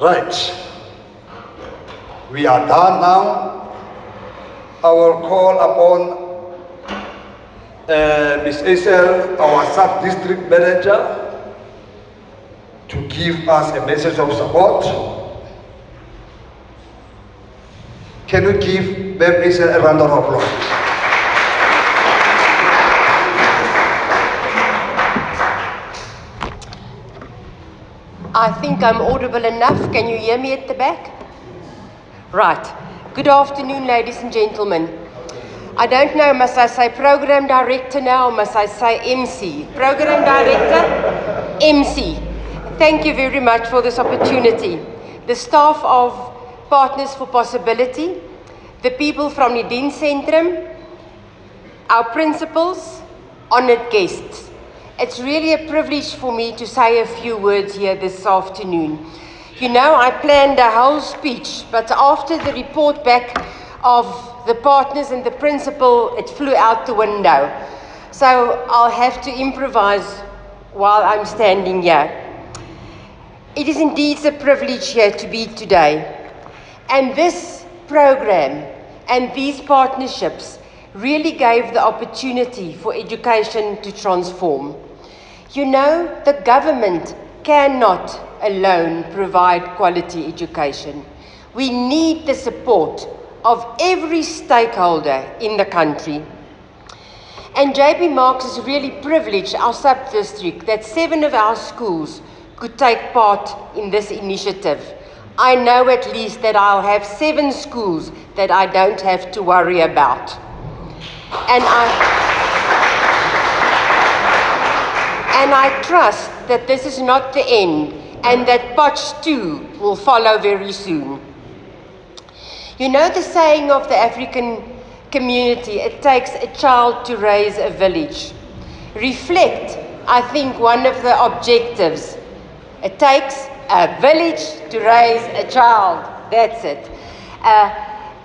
Right. We are done now. I will call upon Ms. Yssel, our sub-district manager, to give us a message of support. Can we give Ms. Yssel a round of applause? I think I'm audible enough. Can you hear me at the back? Right. Good afternoon, ladies and gentlemen. I don't know, must I say program director now, or must I say MC? Program director, MC. Thank you very much for this opportunity. The staff of Partners for Possibility, the people from the Dienscentrum, our principals, honoured guests. It's really a privilege for me to say a few words here this afternoon. You know, I planned a whole speech, but after the report back of the partners and the principal, it flew out the window. So I'll have to improvise while I'm standing here. It is indeed a privilege here to be today. And this program and these partnerships really gave the opportunity for education to transform. You know, the government cannot alone provide quality education. We need the support of every stakeholder in the country. And JP Marks is really privileged, our sub-district, that 7 of our schools could take part in this initiative. I know at least that I'll have 7 schools that I don't have to worry about. And I trust that this is not the end and that Potch 2 will follow very soon. You know the saying of the African community, it takes a child to raise a village. Reflect, I think, one of the objectives. It takes a village to raise a child. That's it.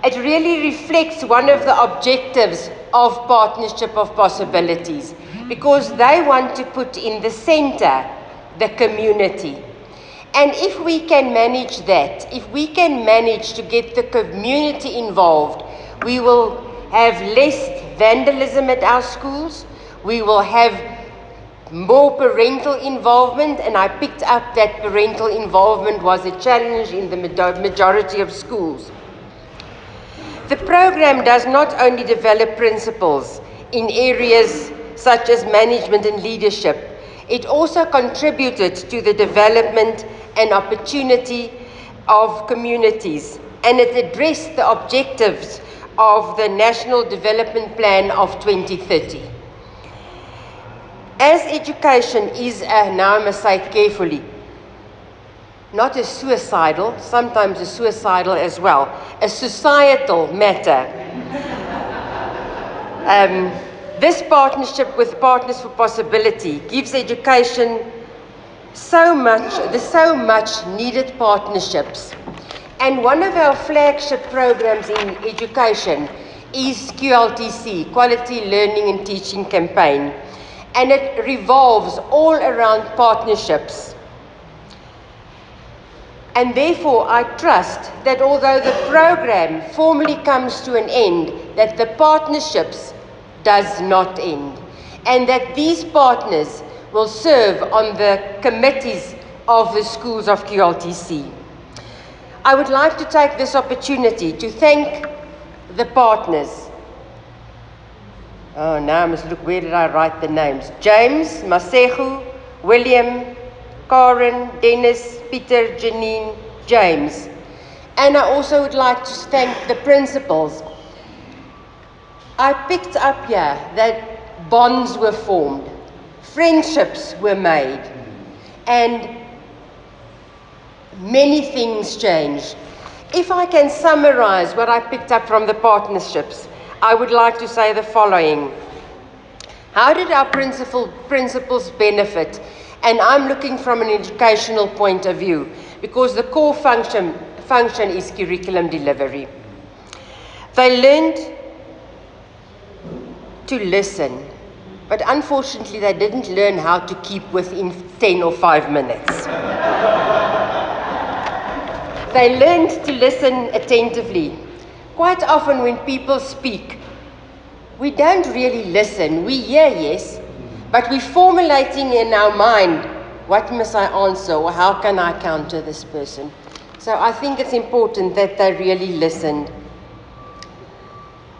It really reflects one of the objectives of Partnership of Possibilities, because they want to put in the center the community. And if we can manage that, if we can manage to get the community involved, we will have less vandalism at our schools, we will have more parental involvement, and I picked up that parental involvement was a challenge in the majority of schools. The program does not only develop principles in areas such as management and leadership, it also contributed to the development and opportunity of communities, and it addressed the objectives of the National Development Plan of 2030. As education is, now I must say carefully, not a suicidal, sometimes a suicidal as well, a societal matter. This partnership with Partners for Possibility gives education so much needed partnerships. And one of our flagship programs in education is QLTC, Quality Learning and Teaching Campaign. And it revolves all around partnerships. And therefore, I trust that although the program formally comes to an end, that the partnerships does not end, and that these partners will serve on the committees of the schools of QLTC. I would like to take this opportunity to thank the partners. Oh, now I must look, where did I write the names? James, Masegu, William, Karen, Dennis, Peter, Janine, James. And I also would like to thank the principals. I picked up here that bonds were formed, friendships were made, and many things changed. If I can summarize what I picked up from the partnerships, I would like to say the following. How did our principals benefit? And I'm looking from an educational point of view, because the core function is curriculum delivery. They learned to listen, but unfortunately they didn't learn how to keep within 10 or 5 minutes. They learned to listen attentively. Quite often when people speak, we don't really listen. We hear, yes, but we're formulating in our mind, what must I answer, or how can I counter this person? So I think it's important that they really listened.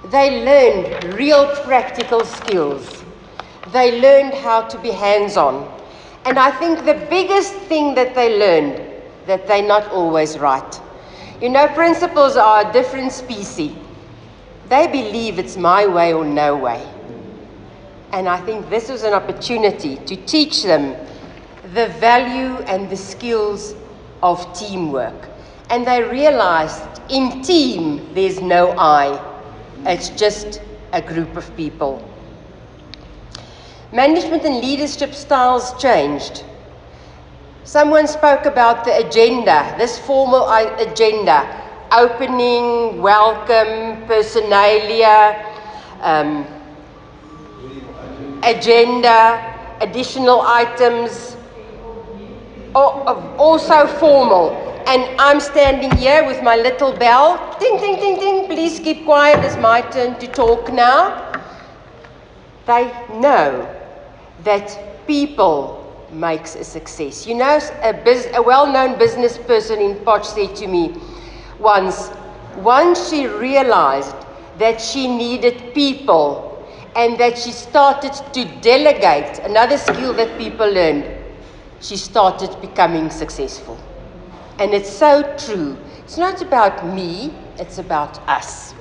They learned real practical skills. They learned how to be hands-on. And I think the biggest thing that they learned, that they're not always right. You know, principals are a different species. They believe it's my way or no way. And I think this was an opportunity to teach them the value and the skills of teamwork. And they realized in team, there's no I. It's just a group of people. Management and leadership styles changed. Someone spoke about the agenda, this formal agenda, opening, welcome, personalia, agenda, additional items, also formal. And I'm standing here with my little bell, ding, ding, ding, ding, please keep quiet, it's my turn to talk now. They know that people makes a success. You know, a well-known business person in Potch said to me once she realized that she needed people and that she started to delegate, another skill that people learned, she started becoming successful. And it's so true. It's not about me, it's about us.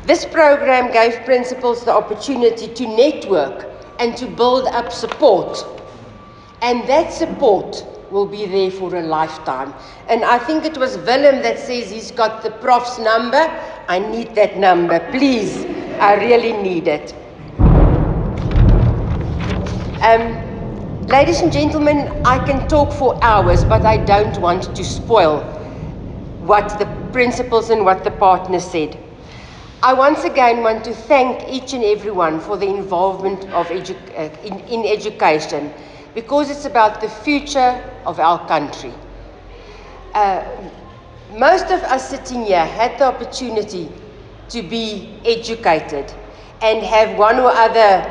This program gave principals the opportunity to network and to build up support. And that support will be there for a lifetime. And I think it was Willem that says he's got the prof's number. I need that number, please. I really need it. Ladies and gentlemen, I can talk for hours, but I don't want to spoil what the principals and what the partners said. I once again want to thank each and everyone for the involvement of in education, because it's about the future of our country. Most of us sitting here had the opportunity to be educated and have one or other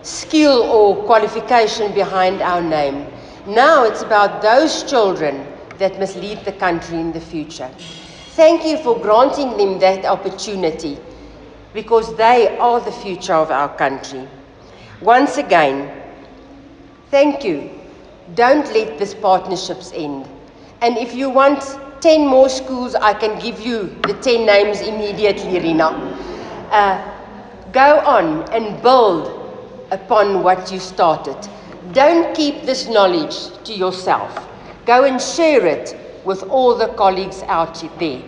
skill or qualification behind our name. Now it's about those children that must lead the country in the future. Thank you for granting them that opportunity, because they are the future of our country. Once again, thank you. Don't let these partnerships end. And if you want 10 more schools, I can give you the 10 names immediately, Rina. Go on and build upon what you started. Don't keep this knowledge to yourself. Go and share it with all the colleagues out there.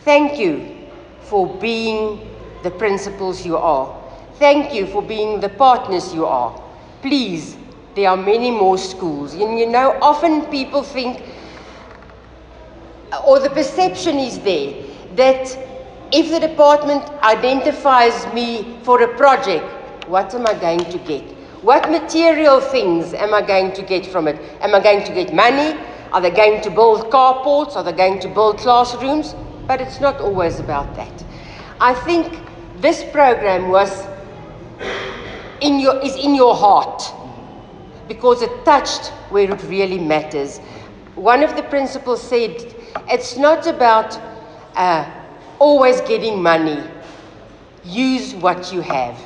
Thank you for being the principals you are. Thank you for being the partners you are. Please, there are many more schools. And you know, often people think, or the perception is there, that if the department identifies me for a project, what am I going to get? What material things am I going to get from it? Am I going to get money? Are they going to build carports? Are they going to build classrooms? But it's not always about that. I think this program is in your heart, because it touched where it really matters. One of the principals said, it's not about always getting money. Use what you have.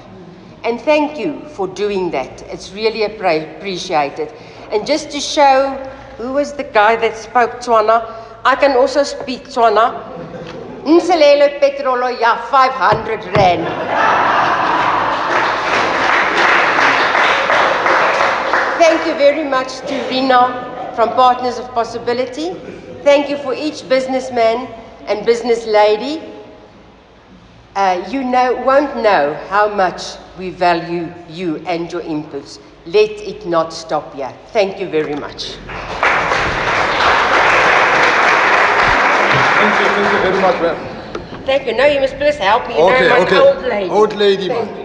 And thank you for doing that. It's really appreciated. And just to show who was the guy that spoke Tswana, I can also speak Tswana. Nselelo petrolo ya 500 rand. Thank you very much to Rina from Partners of Possibility. Thank you for each businessman and business lady. You won't know how much we value you and your inputs. Let it not stop here. Thank you very much. Thank you very much, ma'am. Thank you. Now you must please help me. Okay, I'm an okay. old lady. Old lady, man.